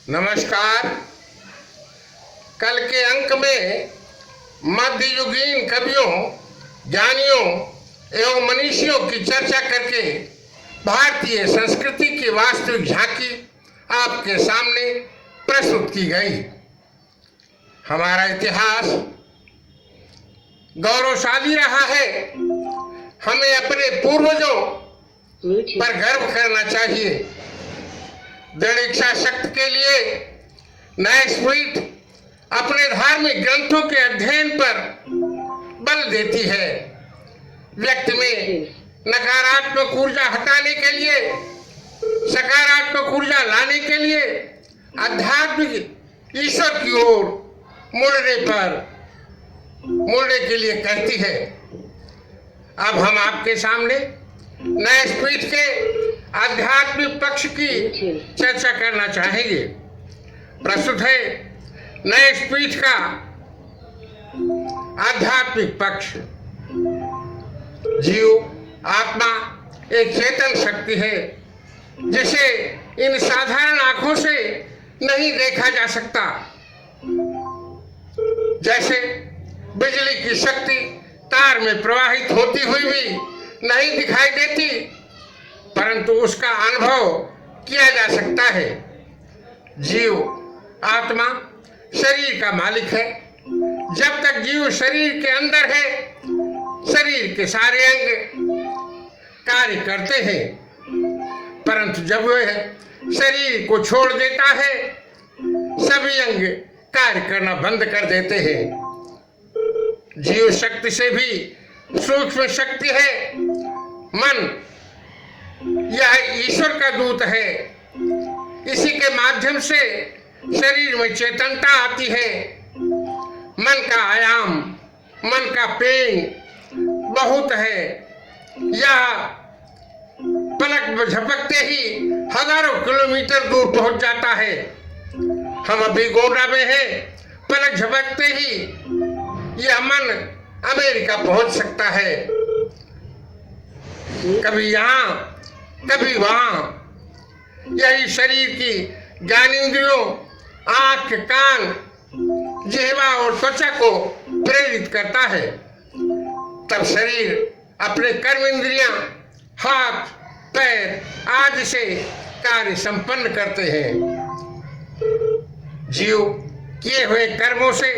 नमस्कार। कल के अंक में मध्ययुगीन कवियों, ज्ञानियों एवं मनीषियों की चर्चा करके भारतीय संस्कृति की वास्तविक झांकी आपके सामने प्रस्तुत की गई। हमारा इतिहास गौरवशाली रहा है। हमें अपने पूर्वजों पर गर्व करना चाहिए। दृढ़ इच्छा शक्ति के लिए न्यायपीठ अपने धार्मिक ग्रंथों के अध्ययन पर बल देती है। व्यक्ति में नकारात्मक ऊर्जा हटाने के लिए, सकारात्मक ऊर्जा लाने के लिए आध्यात्मिक ईश्वर की ओर मुड़ने के लिए कहती है। अब हम आपके सामने न्यायपीठ के आध्यात्मिक पक्ष की चर्चा करना चाहेंगे। प्रस्तुत है न्यायपीठ का आध्यात्मिक पक्ष। जीव आत्मा एक चेतन शक्ति है जिसे इन साधारण आंखों से नहीं देखा जा सकता। जैसे बिजली की शक्ति तार में प्रवाहित होती हुई भी नहीं दिखाई देती, परंतु उसका अनुभव किया जा सकता है। जीव आत्मा शरीर का मालिक है। जब तक जीव शरीर के अंदर है, शरीर के सारे अंग कार्य करते हैं, परंतु जब वह शरीर को छोड़ देता है, सभी अंग कार्य करना बंद कर देते हैं। जीव शक्ति से भी सूक्ष्म शक्ति है। मन यह ईश्वर का दूत है। इसी के माध्यम से शरीर में चेतनता आती है। मन का आयाम, मन का पेंग बहुत है। यह पलक झपकते ही हजारों किलोमीटर दूर पहुंच जाता है। हम अभी गोंडा में हैं, पलक झपकते ही यह मन अमेरिका पहुंच सकता है। कभी यहाँ कभी वहां। यही शरीर की ज्ञानेंद्रियों, आंख, कान, जिह्वा और त्वचा को प्रेरित करता है। तब शरीर अपने कर्म इंद्रियां, हाथ, पैर आदि से कार्य संपन्न करते हैं। जीव किए हुए कर्मों से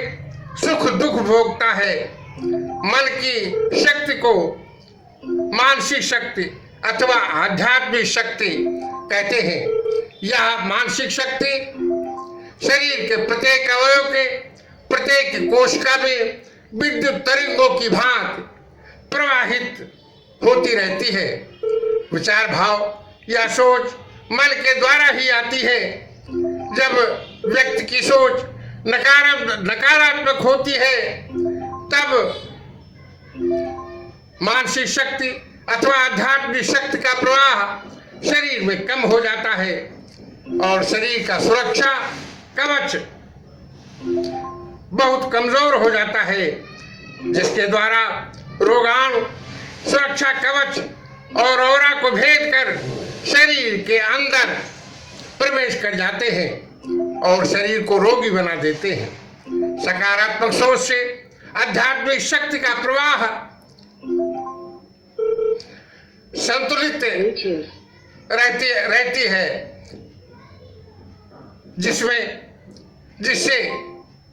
सुख दुख भोगता है। मन की शक्ति को मानसिक शक्ति अथवा आध्यात्मिक शक्ति कहते हैं। यह मानसिक शक्ति शरीर के प्रत्येक अवयव के प्रत्येक कोशिका में विद्युत तरंगों की भांति प्रवाहित होती रहती है। विचार भाव या सोच मन के द्वारा ही आती है। जब व्यक्ति की सोच नकारात्मक होती है, तब मानसिक शक्ति अथवा आध्यात्मिक शक्ति का प्रवाह शरीर में कम हो जाता है और शरीर का सुरक्षा कवच बहुत कमजोर हो जाता है, जिसके द्वारा रोगाणु सुरक्षा कवच और औरा को भेद कर शरीर के अंदर प्रवेश कर जाते हैं और शरीर को रोगी बना देते हैं। सकारात्मक सोच से आध्यात्मिक शक्ति का प्रवाह संतुलित रहती है, जिससे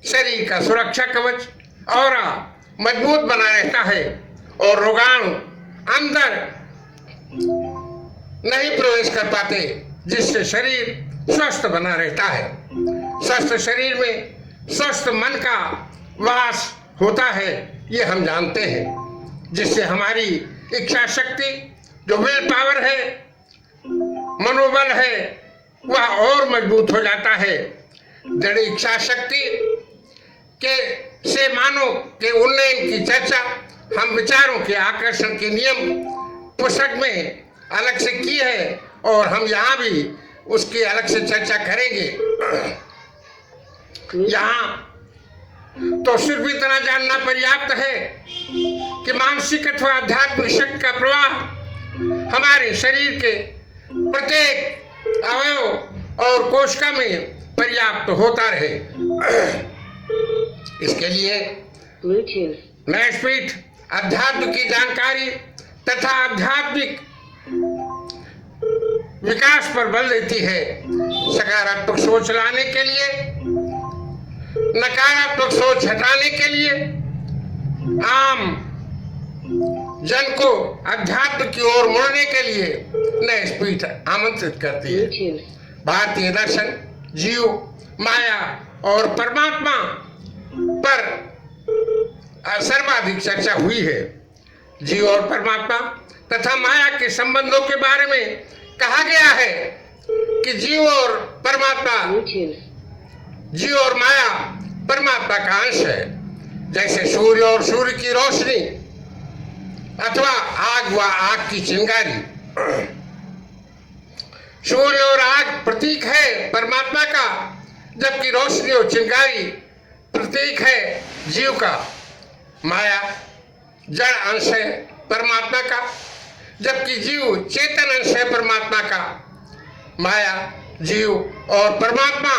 शरीर का सुरक्षा कवच और मजबूत बना रहता है और रोगाणु अंदर नहीं प्रवेश कर पाते, जिससे शरीर स्वस्थ बना रहता है। स्वस्थ शरीर में स्वस्थ मन का वास होता है, ये हम जानते हैं, जिससे हमारी इच्छा शक्ति जो विल पावर है, मनोबल है, वह और मजबूत हो जाता है। दृढ़ इच्छा शक्ति से मानव के उन्नयन की चर्चा हम विचारों के आकर्षण के नियम पुस्तक में अलग से की है और हम यहाँ भी उसकी अलग से चर्चा करेंगे। यहाँ तो सिर्फ इतना जानना पर्याप्त है कि मानसिक अथवा आध्यात्मिक शक्ति का प्रवाह हमारे शरीर के प्रत्येक अवयव और कोशिका में पर्याप्त होता रहे। इसके लिए न्यासपीठ अध्यात्म की जानकारी तथा आध्यात्मिक विकास पर बल देती है। सकारात्मक सोच लाने के लिए, नकारात्मक सोच हटाने के लिए आम जन को अध्यात्म की ओर मुड़ने के लिए न्यासपीठ आमंत्रित करती है। भारतीय दर्शन जीव, माया और परमात्मा पर सर्वाधिक चर्चा हुई है। जीव और परमात्मा तथा माया के संबंधों के बारे में कहा गया है कि जीव और माया परमात्मा का अंश है। जैसे सूर्य और सूर्य की रोशनी अथवा आग व आग की चिंगारी। सूर्य और आग प्रतीक है परमात्मा का, जबकि रोशनी और चिंगारी प्रतीक है जीव का। माया जड़ अंश है परमात्मा का, जबकि जीव चेतन अंश है परमात्मा का। माया, जीव और परमात्मा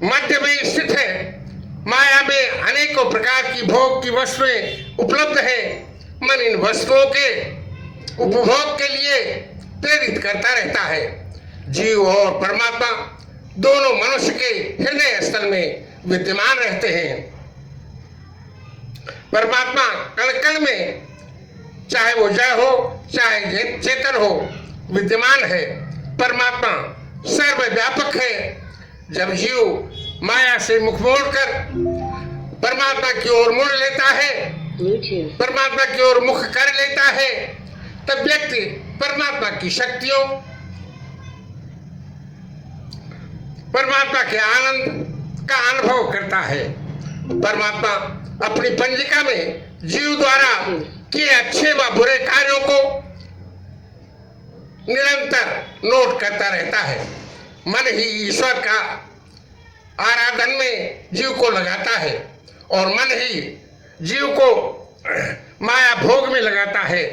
मध्य में स्थित है। माया में अनेकों प्रकार की भोग की वस्तुएं उपलब्ध है। मन इन वस्तुओं के उपभोग के लिए प्रेरित करता रहता है। जीव और परमात्मा दोनों मनुष्य के हृदय स्थल में विद्यमान रहते हैं। परमात्मा कण कण में, चाहे वो जड़ हो चाहे चेतन हो, विद्यमान है। परमात्मा सर्वव्यापक है। जब जीव माया से मुख मोड़कर परमात्मा की ओर मुड़ लेता है, परमात्मा की ओर मुख कर लेता है, तब व्यक्ति परमात्मा की शक्तियों, परमात्मा के आनंद का अनुभव करता है। परमात्मा अपनी पंजिका में जीव द्वारा किए अच्छे व बुरे कार्यों को निरंतर नोट करता रहता है। मन ही ईश्वर का आराधन में जीव को लगाता है और मन ही जीव को माया भोग में लगाता है।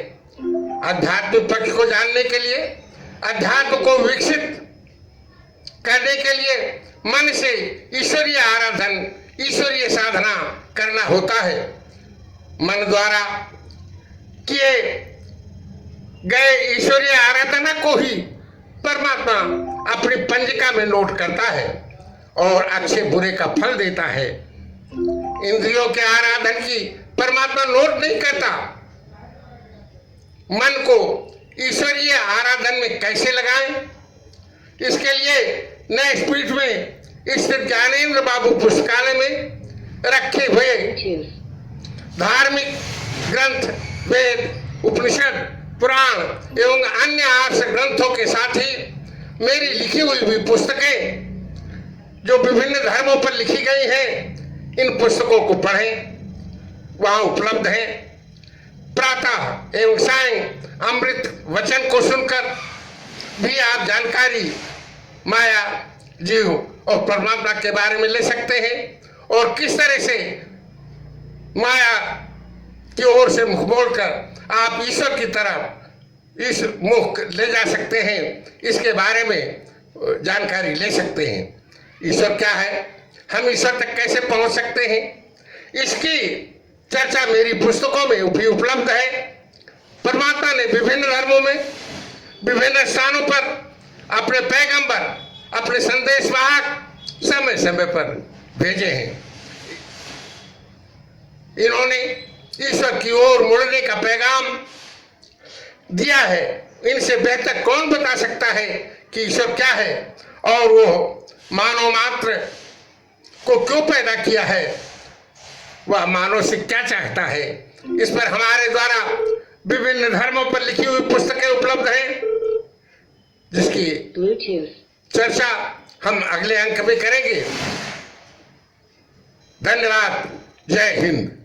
आध्यात्मिक पक्ष को जानने के लिए, अध्यात्म को विकसित करने के लिए मन से ईश्वरीय आराधन, ईश्वरीय साधना करना होता है। मन द्वारा किए गए ईश्वरीय आराधना को ही परमात्मा अपनी पंजिका में नोट करता है और अच्छे बुरे का फल देता है। इंद्रियों के आराधन की परमात्मा नोट नहीं करता। मन को ईश्वरीय आराधन में कैसे लगाएं, इसके लिए न्यासपीठ में स्थित ज्ञानेंद्र बाबू पुस्तकालय में रखे हुए धार्मिक ग्रंथ, वेद, उपनिषद, पुराण एवं अन्य आर्ष ग्रंथों के साथ ही मेरी लिखी हुई भी पुस्तकें जो विभिन्न धर्मों पर लिखी गई हैं, इन पुस्तकों को पढ़ें। वहां उपलब्ध है। प्रातः एवं सायं अमृत वचन को सुनकर भी आप जानकारी माया, जीव और परमात्मा के बारे में ले सकते हैं और किस तरह से माया की ओर से मुख मोड़कर आप ईश्वर की तरफ इस मुख ले जा सकते हैं, इसके बारे में जानकारी ले सकते हैं। ईश्वर क्या है, हम ईश्वर तक कैसे पहुंच सकते हैं, इसकी चर्चा मेरी पुस्तकों में भी उपलब्ध है। परमात्मा ने विभिन्न धर्मों में, विभिन्न स्थानों पर अपने पैगंबर, अपने संदेशवाहक समय समय पर भेजे हैं। इन्होंने ईश्वर की ओर मुड़ने का पैगाम दिया है। इनसे बेहतर कौन बता सकता है कि ईश्वर क्या है और वो मानव मात्र को क्यों पैदा किया है, वह मानव से क्या चाहता है। इस पर हमारे द्वारा विभिन्न धर्मों पर लिखी हुई पुस्तकें उपलब्ध हैं, जिसकी चर्चा हम अगले अंक में करेंगे। धन्यवाद। जय हिंद।